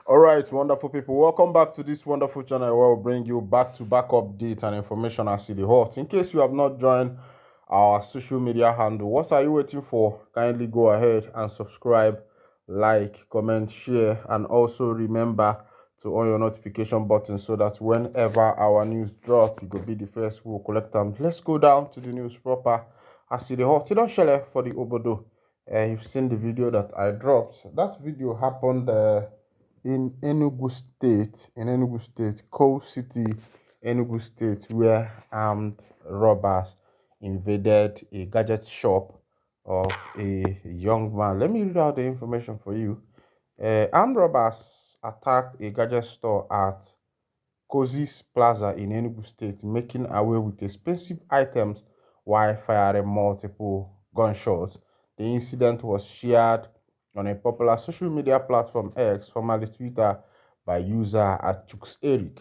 All right, wonderful people. Welcome back to this wonderful channel where we'll bring you back-to-back updates and information as it hot. In case you have not joined our social media handle, what are you waiting for? Kindly go ahead and subscribe, like, comment, share, and also remember to on your notification button so that whenever our news drop, you will be the first we'll collect them. Let's go down to the news proper as it hot. It don't share for the Obodo. You've seen the video that I dropped. That video happened in Enugu State, Coal City, Enugu State, where armed robbers invaded a gadget shop of a young man. Let me read out the information for you. Armed robbers attacked a gadget store at Cozi's Plaza in Enugu State, making away with expensive items while firing multiple gunshots. The incident was shared on a popular social media platform X, formerly Twitter, by user @Chooks Eric,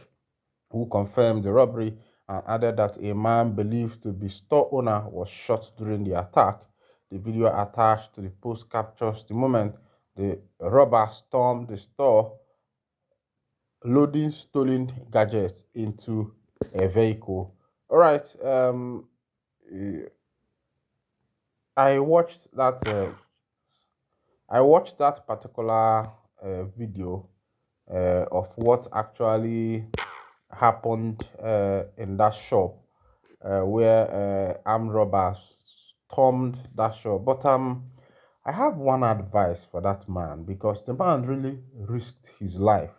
who confirmed the robbery and added that a man believed to be store owner was shot during the attack. The video attached to the post captures the moment the robber stormed the store, loading stolen gadgets into a vehicle. All right. I watched that. I watched that particular video of what actually happened in that shop where armed robbers stormed that shop. But I have one advice for that man because the man really risked his life.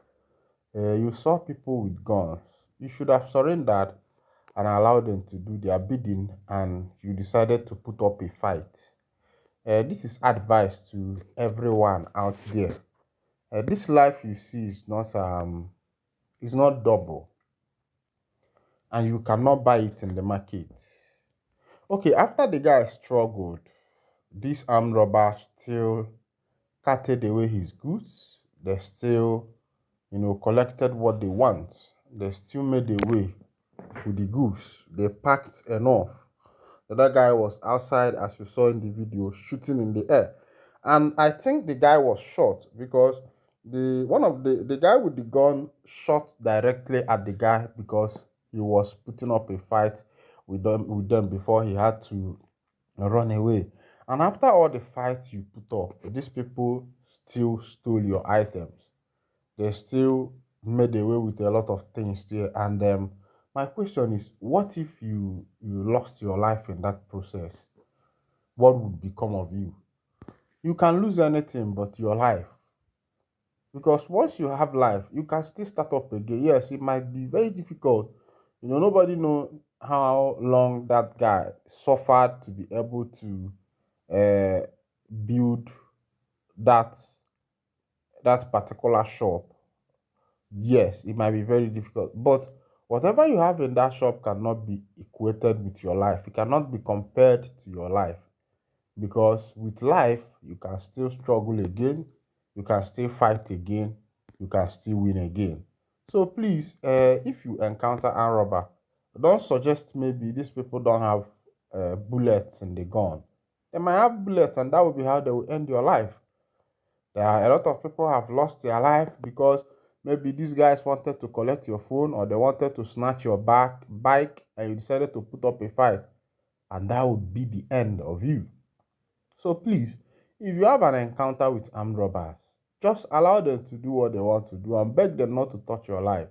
You saw people with guns. You should have surrendered and allowed them to do their bidding, and you decided to put up a fight. This is advice to everyone out there. This life you see is not It's not double, and you cannot buy it in the market. Okay, after the guy struggled, this armed robber still carted away his goods. They still, collected what they want. They still made away with the goods. They packed enough. The other guy was outside, as you saw in the video, shooting in the air. And I think the guy was shot because the guy with the gun shot directly at the guy because he was putting up a fight with them before he had to run away. And after all the fights you put up, these people still stole your items. They still made away with a lot of things there. And my question is, what if you lost your life in that process? What would become of you? You can lose anything but your life. Because once you have life, you can still start up again. Yes, it might be very difficult. Nobody know how long that guy suffered to be able to uh, build that that particular shop. Yes, it might be very difficult, but whatever you have in that shop cannot be equated with your life. It cannot be compared to your life because with life, you can still struggle again, you can still fight again, you can still win again. So please, if you encounter a robber, don't suggest maybe these people don't have bullets in the gun. They might have bullets, and that will be how they will end your life. There are a lot of people have lost their life because maybe these guys wanted to collect your phone or they wanted to snatch your bike and you decided to put up a fight, and that would be the end of you. So please, if you have an encounter with armed robbers, just allow them to do what they want to do and beg them not to touch your life.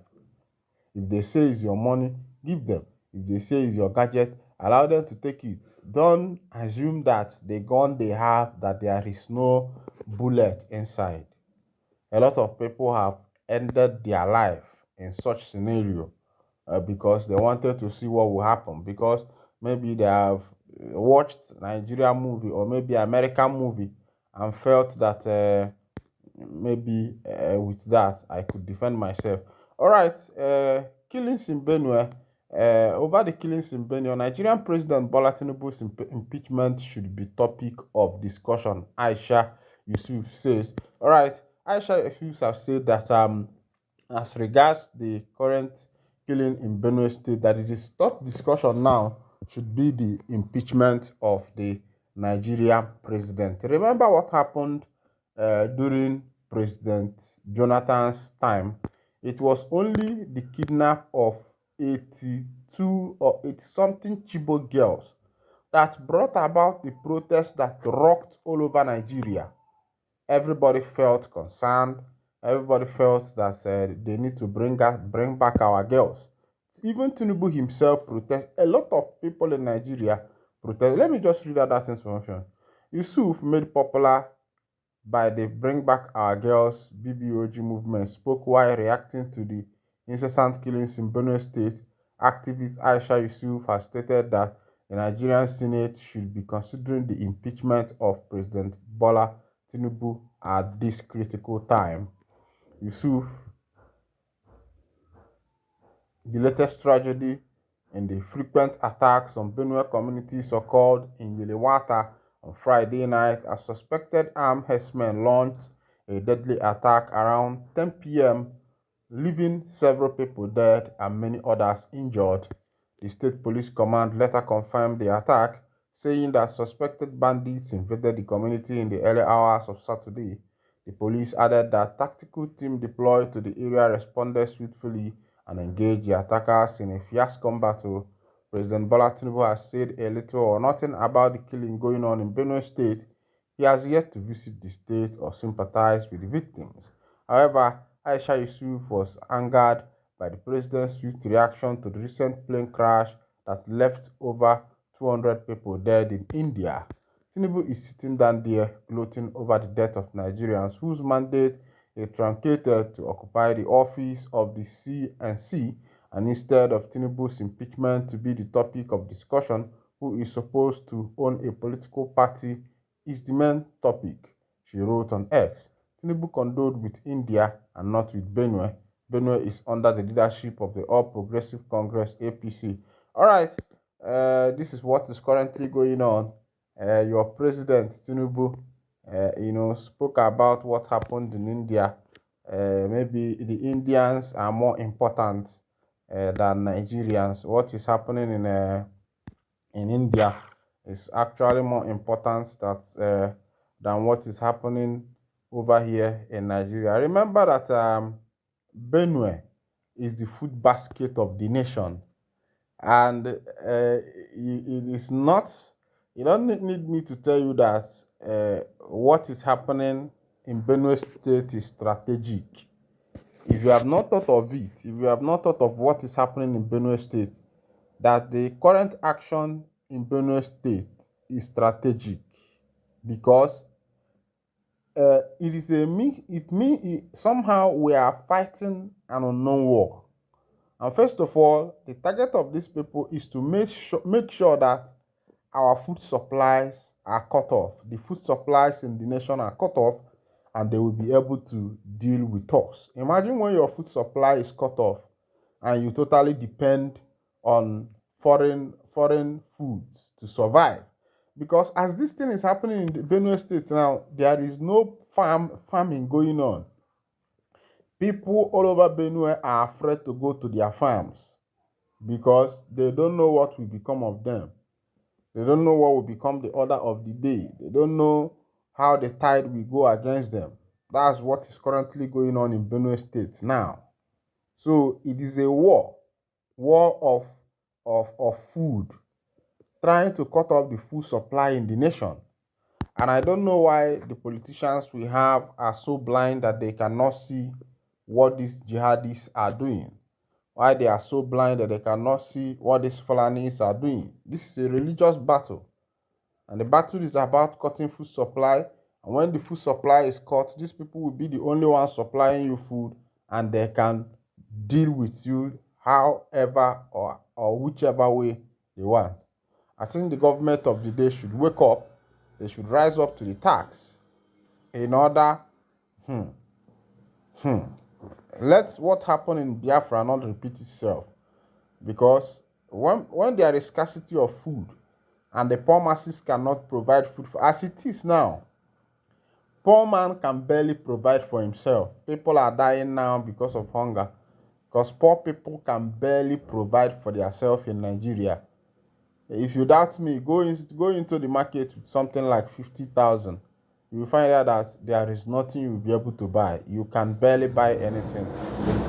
If they say it's your money, give them. If they say it's your gadget, allow them to take it. Don't assume that the gun they have, that there is no bullet inside. A lot of people have ended their life in such scenario because they wanted to see what will happen. Because maybe they have watched Nigerian movie or maybe American movie and felt that maybe with that I could defend myself. All right, killings in Benue. Over the killings in Benue, Nigerian President Bola Tinubu's impeachment should be topic of discussion. Aisha Yusuf says. All right, Aisha Yusuf have said that as regards the current killing in Benue State, that it is top discussion now should be the impeachment of the Nigerian president. Remember what happened during President Jonathan's time? It was only the kidnap of 82 or 80 something Chibo girls that brought about the protests that rocked all over Nigeria. Everybody felt concerned. Everybody felt that they need to bring back our girls. Even Tinubu himself protest. A lot of people in Nigeria protest. Let me just read out that information. Yusuf, made popular by the Bring Back Our Girls BBOG movement, spoke while reacting to the incessant killings in Benue State. Activist Aisha Yusuf has stated that the Nigerian Senate should be considering the impeachment of President Bola Tinubu at this critical time. Yusuf, the latest tragedy in the frequent attacks on Benue communities occurred in Yelewata on Friday night as suspected armed herdsmen launched a deadly attack around 10 p.m., leaving several people dead and many others injured. The state police command later confirmed the attack, saying that suspected bandits invaded the community in the early hours of Saturday. The police added that tactical team deployed to the area responded swiftly and engaged the attackers in a fierce battle. President Bola Tinubu has said a little or nothing about the killing going on in Benue State. He has yet to visit the state or sympathize with the victims. However, Aisha Yusuf was angered by the president's swift reaction to the recent plane crash that left over 200 people dead in India. Tinubu is sitting down there gloating over the death of Nigerians whose mandate is truncated to occupy the office of the CNC, and instead of Tinubu's impeachment to be the topic of discussion, who is supposed to own a political party, is the main topic, she wrote on X. Tinubu condoled with India and not with Benue. Benue is under the leadership of the All Progressive Congress (APC). All right, this is what is currently going on. Your president Tinubu, spoke about what happened in India. Maybe the Indians are more important than Nigerians. What is happening in India is actually more important than what is happening over here in Nigeria. Remember that Benue is the food basket of the nation, and it is not. You don't need me to tell you that what is happening in Benue State is strategic. If you have not thought of it, if you have not thought of what is happening in Benue State, that the current action in Benue State is strategic, because it is a somehow we are fighting an unknown war. And first of all, the target of these people is to make sure that our food supplies are cut off. The food supplies in the nation are cut off, and they will be able to deal with us. Imagine when your food supply is cut off and you totally depend on foreign foods to survive. Because as this thing is happening in the Benue State now, there is no farming going on. People all over Benue are afraid to go to their farms because they don't know what will become of them. They don't know what will become the order of the day. They don't know how the tide will go against them. That's what is currently going on in Benue State now. So it is a war of food, trying to cut off the food supply in the nation. And I don't know why the politicians we have are so blind that they cannot see what these jihadists are doing. Why they are so blind that they cannot see what these Fulanis are doing. This is a religious battle. And the battle is about cutting food supply. And when the food supply is cut, these people will be the only ones supplying you food, and they can deal with you however or whichever way they want. I think the government of the day should wake up. They should rise up to the task in order let what happened in Biafra not repeat itself. Because when there is scarcity of food and the poor masses cannot provide food as it is now, poor man can barely provide for himself. People are dying now because of hunger, because poor people can barely provide for themselves in Nigeria. If you doubt me, go into the market with something like 50,000. You will find out that there is nothing you will be able to buy. You can barely buy anything in